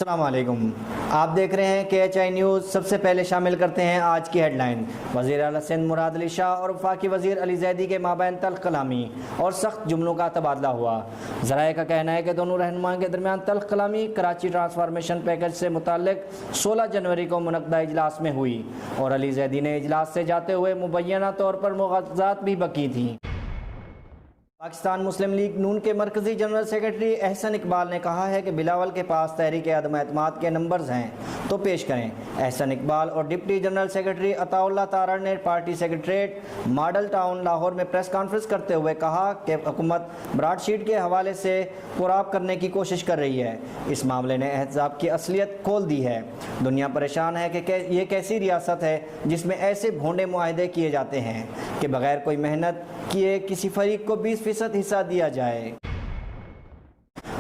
السلام علیکم، آپ دیکھ رہے ہیں KHI نیوز۔ سب سے پہلے شامل کرتے ہیں آج کی ہیڈ لائن۔ وزیر اعلیٰ سندھ مراد علی شاہ اور وفاقی وزیر علی زیدی کے مابین تلخ کلامی اور سخت جملوں کا تبادلہ ہوا۔ ذرائع کا کہنا ہے کہ دونوں رہنماؤں کے درمیان تلخ کلامی کراچی ٹرانسفارمیشن پیکج سے متعلق 16 جنوری کو منعقدہ اجلاس میں ہوئی اور علی زیدی نے اجلاس سے جاتے ہوئے مبینہ طور پر مغالطات بھی بکی تھیں۔ پاکستان مسلم لیگ نون کے مرکزی جنرل سیکرٹری احسن اقبال نے کہا ہے کہ بلاول کے پاس تحریک عدم اعتماد کے نمبرز ہیں تو پیش کریں۔ احسن اقبال اور ڈپٹی جنرل سیکرٹری عطا اللہ تارڑ نے party secretariat model town Lahore میں پریس کانفرنس کرتے ہوئے کہا کہ حکومت براڈ شیٹ کے حوالے سے پرآب کرنے کی کوشش کر رہی ہے۔ اس معاملے نے احزاب کی اصلیت کھول دی ہے۔ دنیا پریشان ہے کہ یہ کیسی ریاست ہے جس میں ایسے بھونڈے معاہدے کیے جاتے ہیں کہ بغیر کوئی محنت کیے کسی فریق کو 20% حصہ دیا جائے۔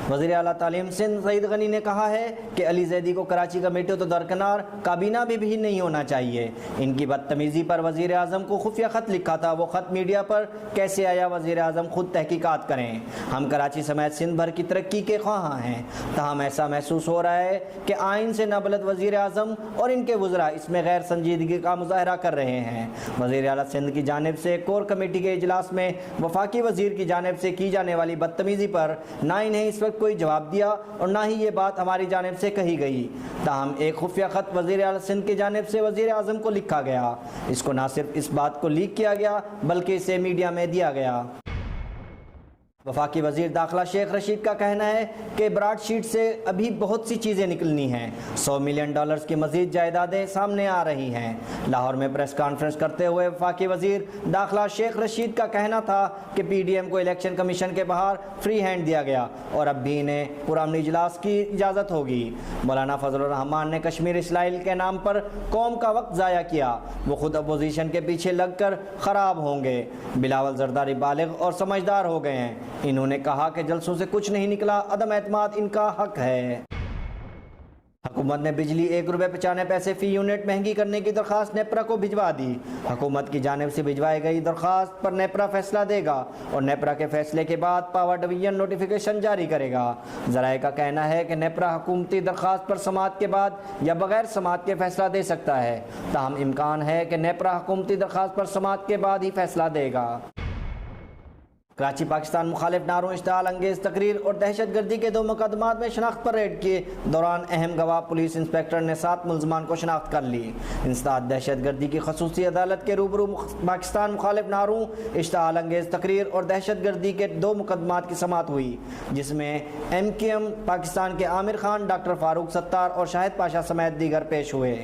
وزیر اعلیٰ تعلیم سندھ سعید غنی نے کہا ہے کہ علی زیدی کو کراچی کمیٹی تو درکنار کابینہ بھی نہیں ہونا چاہیے۔ ان کی بدتمیزی پر وزیر اعظم کو خفیہ خط لکھا تھا، وہ خط میڈیا پر کیسے آیا؟ وزیر اعظم خود تحقیقات کریں۔ ہم کراچی سمیت سندھ بھر کی ترقی کے خواہاں ہیں، تاہم ایسا محسوس ہو رہا ہے کہ آئین سے نابلد وزیر اعظم اور ان کے وزراء اس میں غیر سنجیدگی کا مظاہرہ کر رہے ہیں۔ وزیر اعلیٰ سندھ کی جانب سے کور کمیٹی کے اجلاس میں وفاقی وزیر کی جانب سے کی جانے والی بدتمیزی پر نہ انہیں اس وقت کوئی جواب دیا اور نہ ہی یہ بات ہماری جانب سے کہی گئی، تاہم ایک خفیہ خط وزیر اعلیٰ سندھ کی جانب سے وزیر اعظم کو لکھا گیا۔ اس کو نہ صرف اس بات کو لیک کیا گیا بلکہ اسے میڈیا میں دیا گیا۔ وفاقی وزیر داخلہ شیخ رشید کا کہنا ہے کہ براڈ شیٹ سے ابھی بہت سی چیزیں نکلنی ہیں۔ $100 ملین کی مزید جائیدادیں سامنے آ رہی ہیں۔ لاہور میں پریس کانفرنس کرتے ہوئے وفاقی وزیر داخلہ شیخ رشید کا کہنا تھا کہ PDM کو الیکشن کمیشن کے باہر فری ہینڈ دیا گیا اور اب بھی انہیں پرامن اجلاس کی اجازت ہوگی۔ مولانا فضل الرحمان نے کشمیر اسرائیل کے نام پر قوم کا وقت ضائع کیا، وہ خود اپوزیشن کے پیچھے لگ کر خراب ہوں گے۔ بلاول زرداری بالغ اور سمجھدار ہو گئے ہیں۔ انہوں نے کہا کہ جلسوں سے کچھ نہیں نکلا، عدم اعتماد ان کا حق ہے۔ حکومت نے بجلی ₹1.95 فی یونٹ مہنگی کرنے کی درخواست نیپرا کو بھجوا دی۔ حکومت کی جانب سے بھجوائی گئی درخواست پر نیپرا فیصلہ دے گا اور نیپرا کے فیصلے کے بعد پاور ڈویژن نوٹیفیکیشن جاری کرے گا۔ ذرائع کا کہنا ہے کہ نیپرا حکومتی درخواست پر سماعت کے بعد یا بغیر سماعت کے فیصلہ دے سکتا ہے، تاہم امکان ہے کہ نیپرا حکومتی درخواست پر سماعت کے بعد ہی فیصلہ دے گا۔ کراچی پاکستان مخالف نعروں، اشتعال انگیز تقریر اور دہشت گردی کے 2 مقدمات میں شناخت پر ریڈ کے دوران اہم گواہ پولیس انسپکٹر نے 7 ملزمان کو شناخت کر لی۔ انسداد دہشت گردی کی خصوصی عدالت کے روبرو پاکستان مخالف نعروں، اشتعال انگیز تقریر اور دہشت گردی کے 2 مقدمات کی سماعت ہوئی، جس میں MKM پاکستان کے عامر خان، ڈاکٹر فاروق ستار اور شاہد پاشا سمیت دیگر پیش ہوئے۔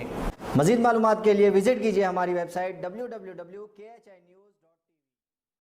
مزید معلومات کے لیے وزٹ کیجیے ہماری ویب سائٹ www.khi news